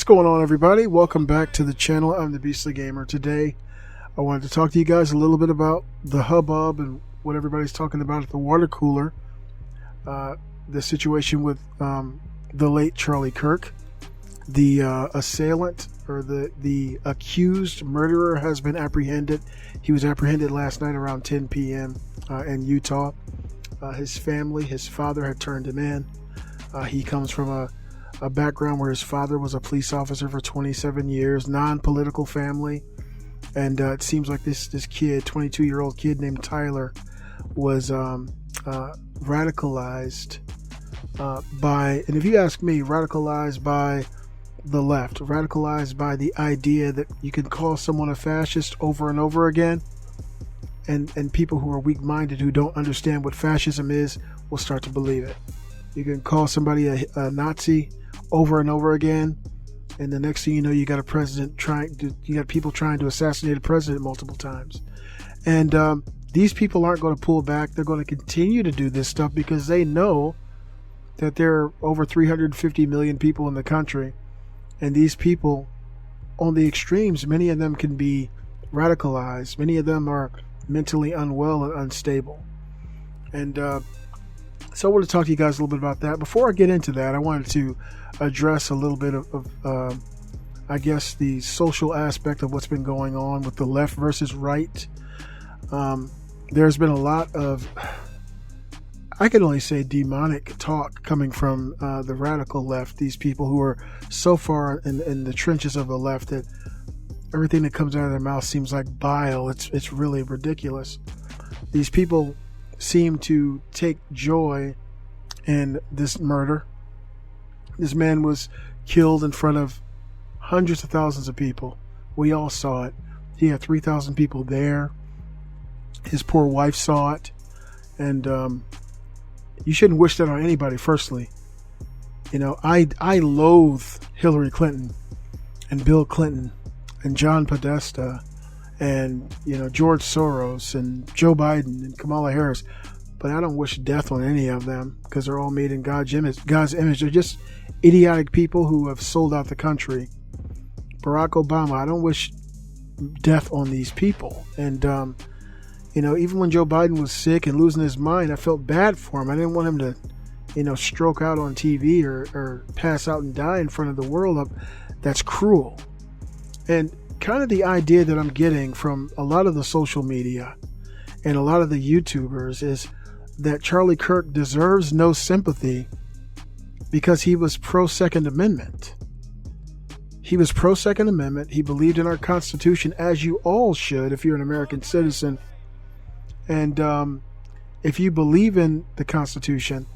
going on, everybody? Welcome back to the channel. I'm the Beastly Gamer. Today I wanted to talk to you guys a little bit about the hubbub and what everybody's talking about at the water cooler, the situation with the late Charlie Kirk. The assailant, or the accused murderer, has been apprehended. He was apprehended last night around 10 p.m. In Utah. His family, his father had turned him in. He comes from a background where his father was a police officer for 27 years, non-political family. And it seems like this kid, 22-year-old kid named Tyler, was radicalized by, and if you ask me, radicalized by the left, radicalized by the idea that you can call someone a fascist over and over again, and people who are weak-minded, who don't understand what fascism is, will start to believe it. You can call somebody a Nazi over and over again, and the next thing you know, you got people trying to assassinate a president multiple times. And these people aren't going to pull back. They're going to continue to do this stuff because they know that there are over 350 million people in the country. And these people, on the extremes, many of them can be radicalized. Many of them are mentally unwell and unstable. And so I want to talk to you guys a little bit about that. Before I get into that, I wanted to address a little bit of I guess, the social aspect of what's been going on with the left versus right. There's been a lot of, I can only say, demonic talk coming from the radical left. These people who are so far in the trenches of the left that everything that comes out of their mouth seems like bile. It's really ridiculous. These people seem to take joy in this murder. This man was killed in front of hundreds of thousands of people. We all saw it. He had 3,000 people there. His poor wife saw it. And you shouldn't wish that on anybody, firstly. You know, I loathe Hillary Clinton and Bill Clinton and John Podesta and, George Soros and Joe Biden and Kamala Harris. But I don't wish death on any of them because they're all made in God's image. They're just idiotic people who have sold out the country. Barack Obama, I don't wish death on these people. And, even when Joe Biden was sick and losing his mind, I felt bad for him. I didn't want him to, stroke out on TV or pass out and die in front of the world. That's cruel. And kind of the idea that I'm getting from a lot of the social media and a lot of the YouTubers is that Charlie Kirk deserves no sympathy because he was pro-Second Amendment. He was pro-Second Amendment. He believed in our Constitution, as you all should if you're an American citizen. And if you believe in the Constitution,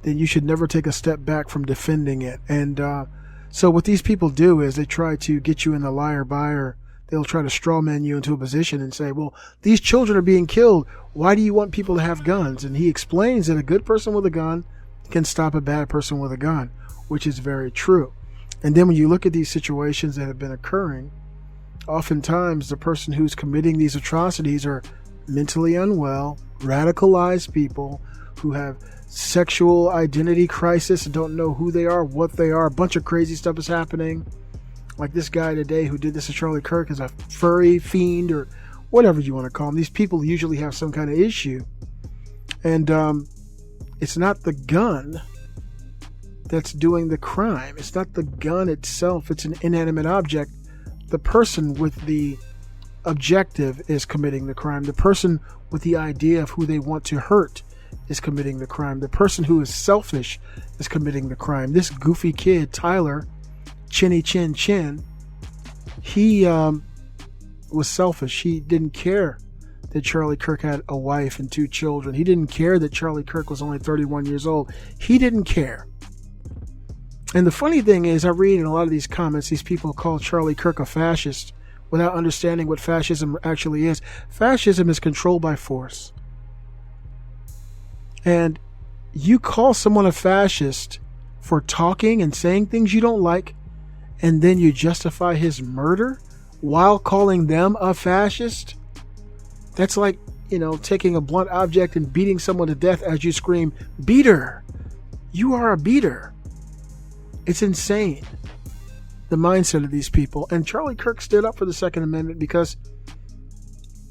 then you should never take a step back from defending it. And so what these people do is they try to get you in the liar by, or they'll try to straw man you into a position and say, well, these children are being killed. Why do you want people to have guns? And he explains that a good person with a gun can stop a bad person with a gun, which is very true. And then when you look at these situations that have been occurring, oftentimes the person who's committing these atrocities are mentally unwell, radicalized people who have sexual identity crisis and don't know who they are, what they are. A bunch of crazy stuff is happening. Like this guy today who did this to Charlie Kirk is a furry fiend, or whatever you want to call him. These people usually have some kind of issue. And it's not the gun that's doing the crime. It's not the gun itself. It's an inanimate object. The person with the objective is committing the crime. The person with the idea of who they want to hurt is committing the crime. The person who is selfish is committing the crime. This goofy kid, Tyler, Chinny Chin Chin, he was selfish. He didn't care that Charlie Kirk had a wife and 2 children. He didn't care that Charlie Kirk was only 31 years old. He didn't care. And the funny thing is, I read in a lot of these comments, these people call Charlie Kirk a fascist without understanding what fascism actually is. Fascism is control by force. And you call someone a fascist for talking and saying things you don't like, and then you justify his murder while calling them a fascist? That's like, taking a blunt object and beating someone to death as you scream, "Beater! You are a beater." It's insane. the mindset of these people. And Charlie Kirk stood up for the Second Amendment because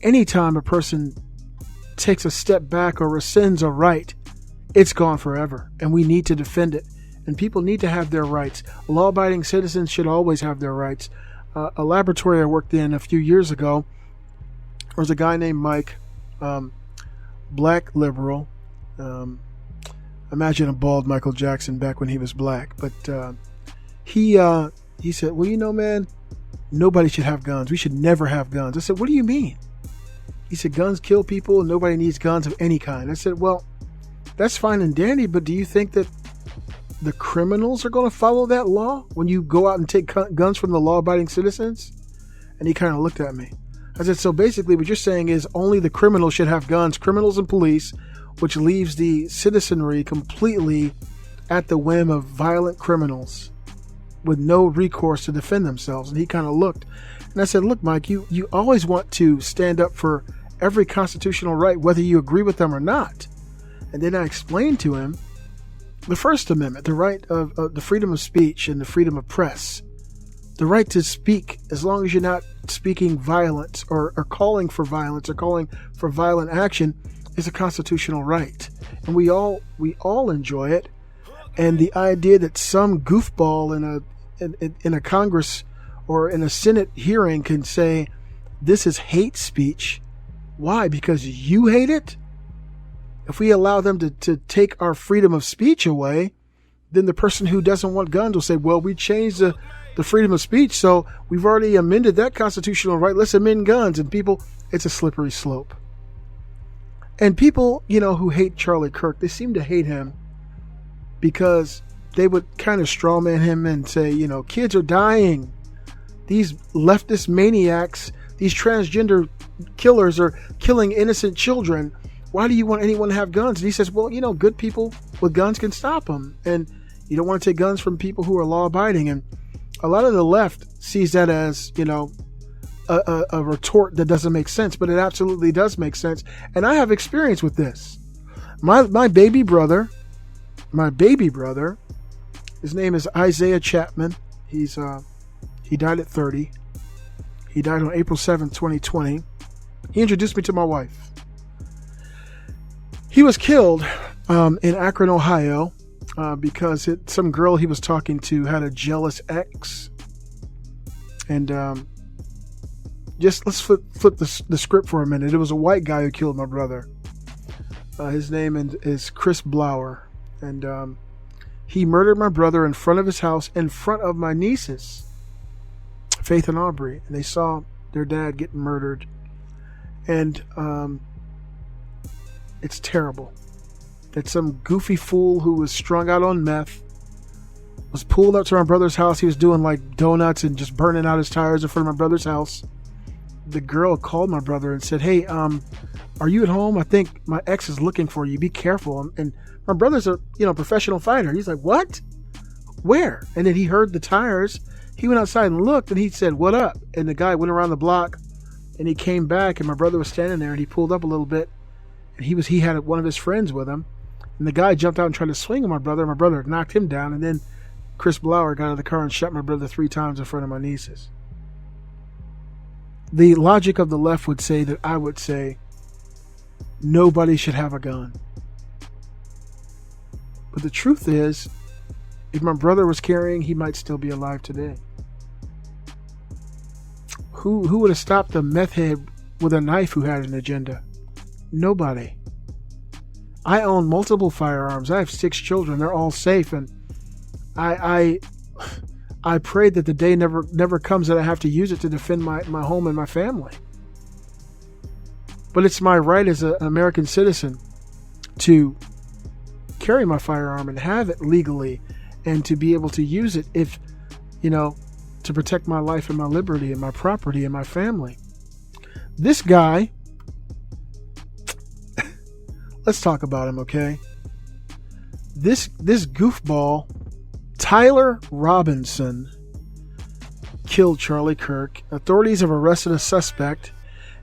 anytime a person takes a step back or rescinds a right, it's gone forever. And we need to defend it. And people need to have their rights. Law-abiding citizens should always have their rights. A laboratory I worked in a few years ago, there was a guy named Mike, black liberal. Imagine a bald Michael Jackson back when he was black. But he said, well, you know, man, nobody should have guns. We should never have guns. I said, what do you mean? He said, guns kill people. And nobody needs guns of any kind. I said, well, that's fine and dandy, but do you think that the criminals are going to follow that law when you go out and take guns from the law-abiding citizens? And he kind of looked at me. I said, so basically what you're saying is only the criminals should have guns, criminals and police, which leaves the citizenry completely at the whim of violent criminals with no recourse to defend themselves. And he kind of looked. And I said, look, Mike, you always want to stand up for every constitutional right, whether you agree with them or not. And then I explained to him the First Amendment, the right of the freedom of speech and the freedom of press, the right to speak as long as you're not speaking violence or calling for violence or calling for violent action is a constitutional right. And we all enjoy it. And the idea that some goofball in a Congress or in a Senate hearing can say this is hate speech. Why? Because you hate it? If we allow them to take our freedom of speech away, then the person who doesn't want guns will say, well, we changed the freedom of speech, so we've already amended that constitutional right. Let's amend guns. And people, it's a slippery slope. And people, who hate Charlie Kirk, they seem to hate him because they would kind of strawman him and say, kids are dying. These leftist maniacs, these transgender killers are killing innocent children. Why do you want anyone to have guns? And he says, well, good people with guns can stop them. And you don't want to take guns from people who are law-abiding. And a lot of the left sees that as, a retort that doesn't make sense. But it absolutely does make sense. And I have experience with this. My baby brother, his name is Isaiah Chapman. He died at 30. He died on April 7th, 2020. He introduced me to my wife. He was killed in Akron, Ohio, because some girl he was talking to had a jealous ex. And just let's flip the script for a minute. It was a white guy who killed my brother. His name is Chris Blower. And he murdered my brother in front of his house, in front of my nieces, Faith and Aubrey. And they saw their dad getting murdered. And it's terrible that some goofy fool who was strung out on meth was pulled up to my brother's house. He was doing like donuts and just burning out his tires in front of my brother's house. The girl called my brother and said, hey, are you at home? I think my ex is looking for you. Be careful. And my brother's a professional fighter. He's like, what? Where? And then he heard the tires. He went outside and looked and he said, what up? And the guy went around the block and he came back and my brother was standing there and he pulled up a little bit. And he had one of his friends with him. And the guy jumped out and tried to swing at my brother. My brother knocked him down. And then Chris Blower got out of the car and shot my brother 3 times in front of my nieces. The logic of the left would say that I would say nobody should have a gun. But the truth is, if my brother was carrying, he might still be alive today. Who would have stopped a meth head with a knife who had an agenda? Nobody. I own multiple firearms. I have 6 children. They're all safe, and I pray that the day never comes that I have to use it to defend my home and my family. But it's my right as an American citizen to carry my firearm and have it legally, and to be able to use it if, to protect my life and my liberty and my property and my family. This guy. Let's talk about him, okay? This goofball, Tyler Robinson, killed Charlie Kirk. Authorities have arrested a suspect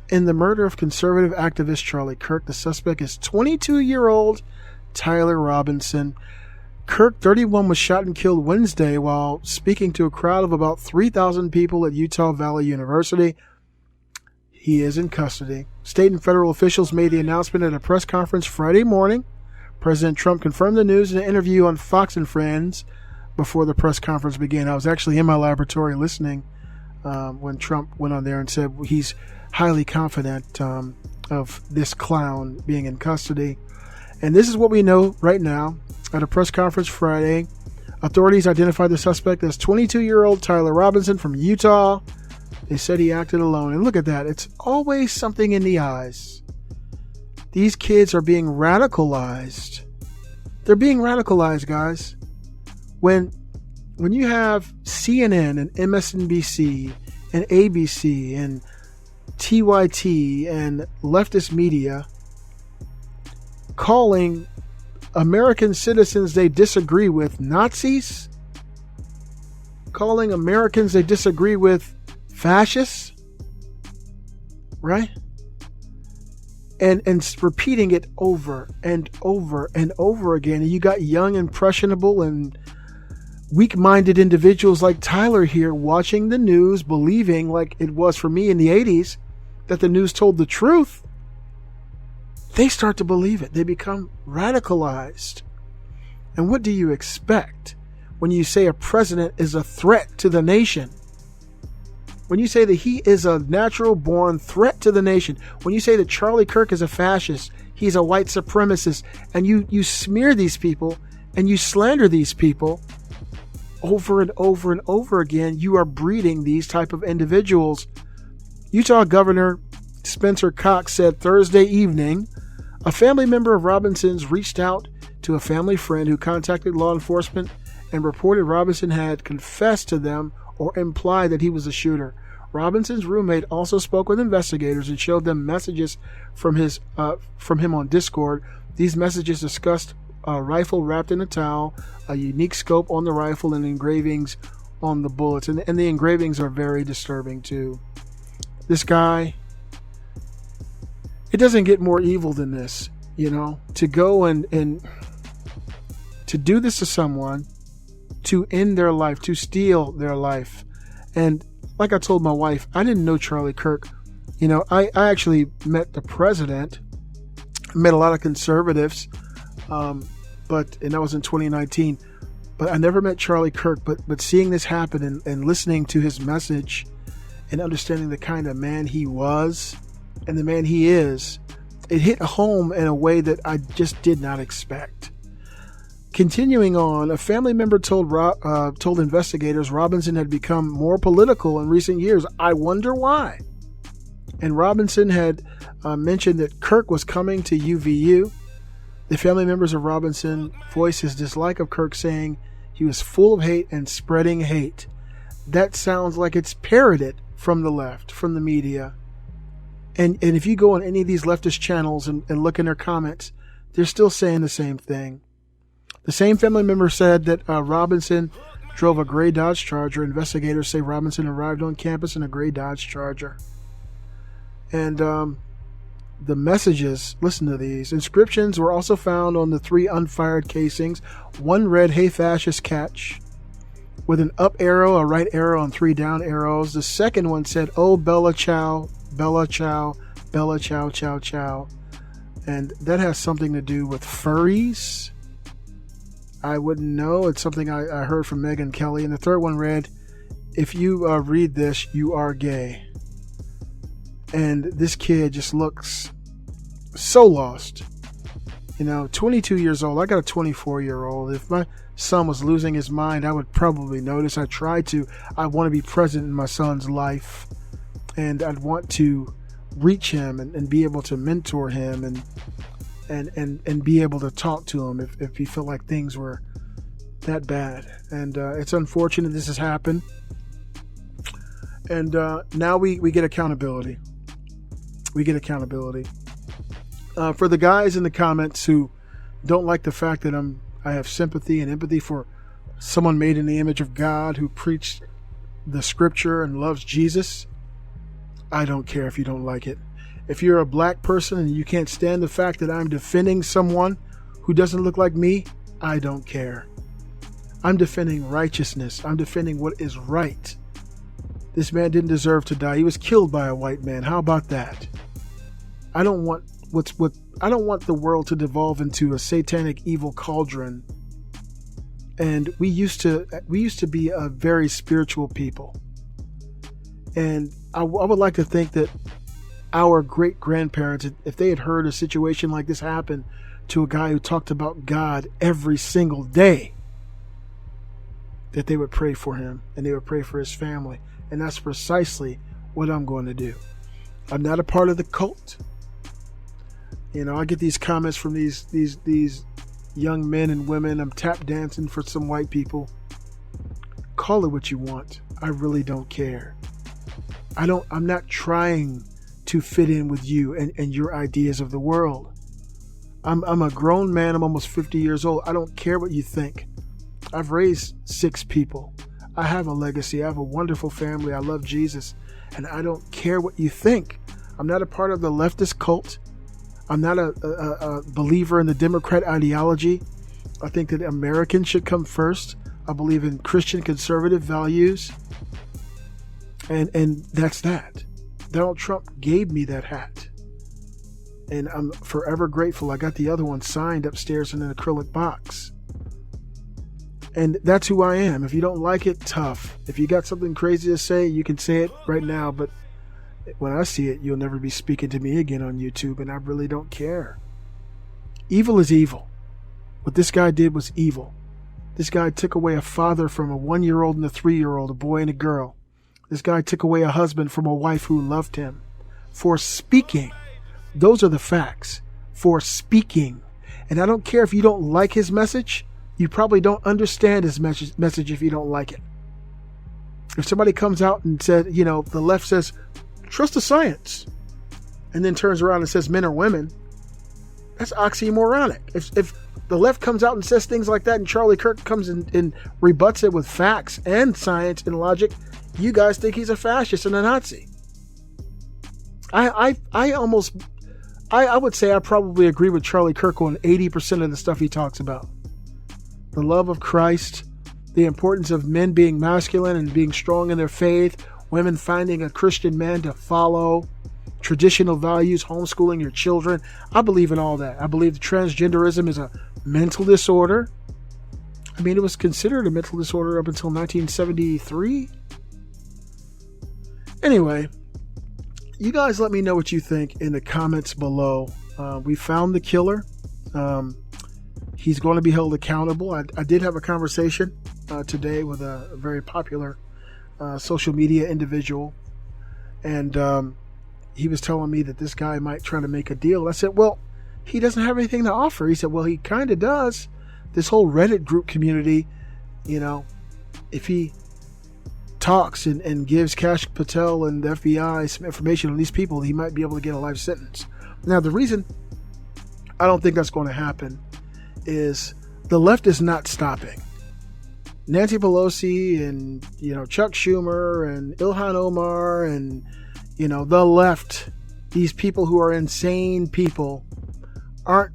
in the murder of conservative activist Charlie Kirk. The suspect is 22-year-old Tyler Robinson. Kirk, 31, was shot and killed Wednesday while speaking to a crowd of about 3,000 people at Utah Valley University. He is in custody. State and federal officials made the announcement at a press conference Friday morning. President Trump confirmed the news in an interview on Fox and Friends before the press conference began. I was actually in my laboratory listening when Trump went on there and said he's highly confident of this clown being in custody. And this is what we know right now. At a press conference Friday, authorities identified the suspect as 22-year-old Tyler Robinson from Utah. They said he acted alone. And look at that. It's always something in the eyes. These kids are being radicalized. They're being radicalized, guys. When you have CNN and MSNBC and ABC and TYT and leftist media calling American citizens they disagree with Nazis, calling Americans they disagree with fascists, right? And repeating it over and over and over again. And you got young, impressionable, and weak-minded individuals like Tyler here watching the news, believing, like it was for me in the 80s, that the news told the truth. They start to believe it. They become radicalized. And what do you expect when you say a president is a threat to the nation? When you say that he is a natural-born threat to the nation, when you say that Charlie Kirk is a fascist, he's a white supremacist, and you smear these people and you slander these people over and over and over again, you are breeding these type of individuals. Utah Governor Spencer Cox said Thursday evening, a family member of Robinson's reached out to a family friend who contacted law enforcement and reported Robinson had confessed to them or implied that he was the shooter. Robinson's roommate also spoke with investigators and showed them messages from him on Discord. These messages discussed a rifle wrapped in a towel, a unique scope on the rifle, and engravings on the bullets. And the engravings are very disturbing too. This guy, it doesn't get more evil than this, you know, to go and to do this to someone, to end their life, to steal their life. And like I told my wife, I didn't know Charlie Kirk. You know, I actually met the president, met a lot of conservatives, and that was in 2019. But I never met Charlie Kirk. But seeing this happen and listening to his message and understanding the kind of man he was and the man he is, it hit home in a way that I just did not expect. Continuing on, a family member told investigators Robinson had become more political in recent years. I wonder why. And Robinson had mentioned that Kirk was coming to UVU. The family members of Robinson voiced his dislike of Kirk, saying he was full of hate and spreading hate. That sounds like it's parroted from the left, from the media. And if you go on any of these leftist channels and look in their comments, they're still saying the same thing. The same family member said that Robinson drove a gray Dodge Charger. Investigators say Robinson arrived on campus in a gray Dodge Charger. And the messages, listen to these. Inscriptions were also found on the 3 unfired casings. One read, "Hey fascist, catch," with an up arrow, a right arrow, and 3 down arrows. The second one said, "Oh, Bella Chow, Bella Chow, Bella Chow, Chow, Chow." And that has something to do with furries. I wouldn't know. It's something I heard from Megyn Kelly. And the third one read, "If you read this, you are gay." And this kid just looks so lost. You know, 22 years old. I got a 24-year-old. If my son was losing his mind, I would probably notice. I want to be present in my son's life. And I'd want to reach him and be able to mentor him and be able to talk to him if he felt like things were that bad. And it's unfortunate this has happened. And now we get accountability. We get accountability. For the guys in the comments who don't like the fact that I have sympathy and empathy for someone made in the image of God who preached the scripture and loves Jesus, I don't care if you don't like it. If you're a black person and you can't stand the fact that I'm defending someone who doesn't look like me, I don't care. I'm defending righteousness. I'm defending what is right. This man didn't deserve to die. He was killed by a white man. How about that? I don't want the world to devolve into a satanic evil cauldron. And we used to be a very spiritual people. And I would like to think that our great grandparents, if they had heard a situation like this happen to a guy who talked about God every single day, that they would pray for him and they would pray for his family. And that's precisely what I'm going to do. I'm not a part of the cult. You know, I get these comments from these young men and women. I'm tap dancing for some white people. Call it what you want. I really don't care. I'm not trying to fit in with you and your ideas of the world. I'm a grown man. I'm almost 50 years old. I don't care what you think. I've raised 6 people. I have a legacy. I have a wonderful family. I love Jesus. And I don't care what you think. I'm not a part of the leftist cult. I'm not a believer in the Democrat ideology. I think that Americans should come first. I believe in Christian conservative values. And that's that. Donald Trump gave me that hat. And I'm forever grateful. I got the other one signed upstairs in an acrylic box. And that's who I am. If you don't like it, tough. If you got something crazy to say, you can say it right now. But when I see it, you'll never be speaking to me again on YouTube. And I really don't care. Evil is evil. What this guy did was evil. This guy took away a father from a 1-year-old and a 3-year-old, a boy and a girl. This guy took away a husband from a wife who loved him. For speaking. Those are the facts. For speaking. And I don't care if you don't like his message. You probably don't understand his message if you don't like it. If somebody comes out and said, you know, the left says, trust the science, and then turns around and says men are women, that's oxymoronic. If the left comes out and says things like that and Charlie Kirk comes and rebuts it with facts and science and logic, you guys think he's a fascist and a Nazi. I would say I probably agree with Charlie Kirk on 80% of the stuff he talks about. The love of Christ, the importance of men being masculine and being strong in their faith, women finding a Christian man to follow, traditional values, homeschooling your children. I believe in all that. I believe that transgenderism is a mental disorder. I mean, it was considered a mental disorder up until 1973. Anyway, you guys let me know what you think in the comments below. We found the killer. He's going to be held accountable. I did have a conversation today with a very popular social media individual. And he was telling me that this guy might try to make a deal. I said, well, he doesn't have anything to offer. He said, well, he kind of does. This whole Reddit group community, you know, if he talks and gives Kash Patel and the FBI some information on these people, he might be able to get a life sentence. Now, the reason I don't think that's going to happen is the left is not stopping. Nancy Pelosi and, you know, Chuck Schumer and Ilhan Omar and, you know, the left, these people who are insane people, aren't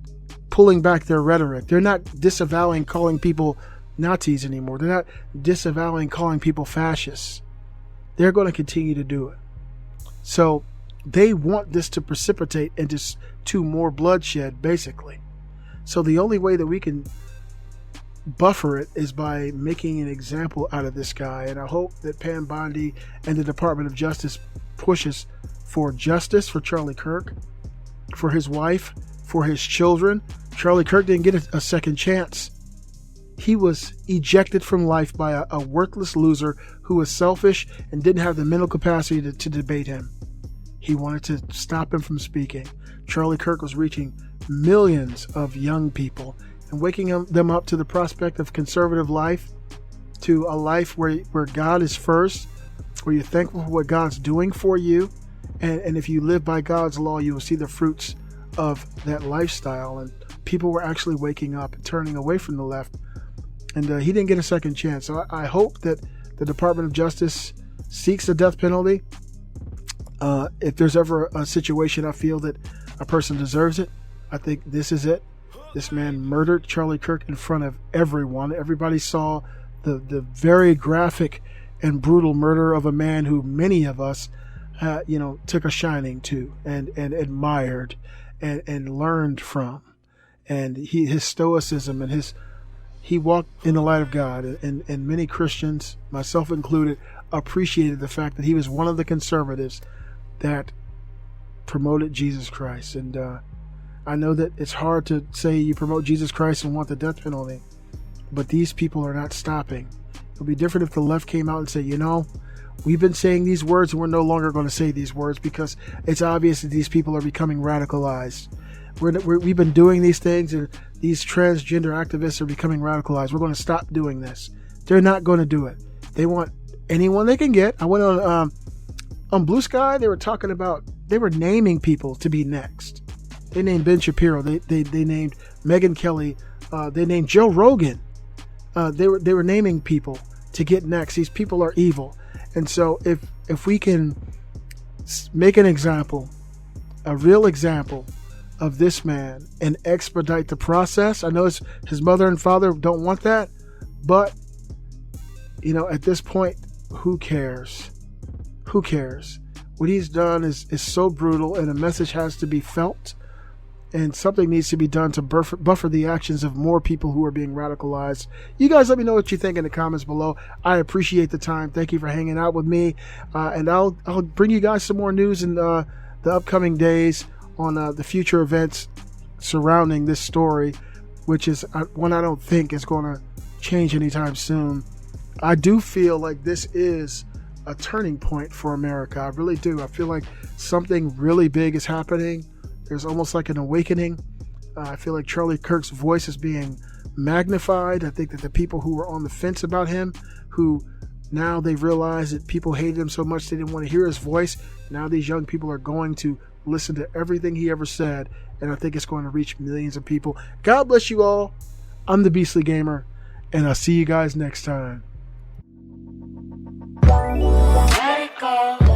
pulling back their rhetoric. They're not disavowing calling people Nazis anymore. They're not disavowing calling people fascists. They're going to continue to do it. So they want this to precipitate into more bloodshed, basically. So the only way that we can buffer it is by making an example out of this guy. And I hope that Pam Bondi and the Department of Justice pushes for justice for Charlie Kirk, for his wife, for his children. Charlie Kirk didn't get a second chance. He was ejected from life by a worthless loser who was selfish and didn't have the mental capacity to debate him. He wanted to stop him from speaking. Charlie Kirk was reaching millions of young people and waking them up to the prospect of conservative life, to a life where God is first, where you're thankful for what God's doing for you. And if you live by God's law, you will see the fruits of that lifestyle. And people were actually waking up and turning away from the left. And he didn't get a second chance. So I hope that the Department of Justice seeks the death penalty. If there's ever a situation I feel that a person deserves it, I think this is it. This man murdered Charlie Kirk in front of everyone. Everybody saw the very graphic and brutal murder of a man who many of us, took a shining to and admired and learned from. And his stoicism and he walked in the light of God. And many Christians, myself included, appreciated the fact that he was one of the conservatives that promoted Jesus Christ. And I know that it's hard to say you promote Jesus Christ and want the death penalty, but these people are not stopping. It would be different if the left came out and said, we've been saying these words and we're no longer going to say these words because it's obvious that these people are becoming radicalized. We've been doing these things and these transgender activists are becoming radicalized. We're going to stop doing this. They're not going to do it. They want anyone they can get. I went on Blue Sky. They were naming people to be next. They named Ben Shapiro. They named Megyn Kelly. They named Joe Rogan. They were naming people to get next. These people are evil. And so if we can make an example, a real example of this man and expedite the process. I know his mother and father don't want that, but at this point, who cares? Who cares? What he's done is so brutal, and a message has to be felt, and something needs to be done to buffer the actions of more people who are being radicalized. You guys let me know what you think in the comments below. I appreciate the time. Thank you for hanging out with me, and I'll bring you guys some more news in the upcoming days on the future events surrounding this story, which is one I don't think is going to change anytime soon. I do feel like this is a turning point for America. I really do. I feel like something really big is happening. There's almost like an awakening. I feel like Charlie Kirk's voice is being magnified. I think that the people who were on the fence about him, who now they realize that people hated him so much they didn't want to hear his voice, now these young people are going to listen to everything he ever said, and I think it's going to reach millions of people. God bless you all. I'm the Beastly Gamer, and I'll see you guys next time. Let it go.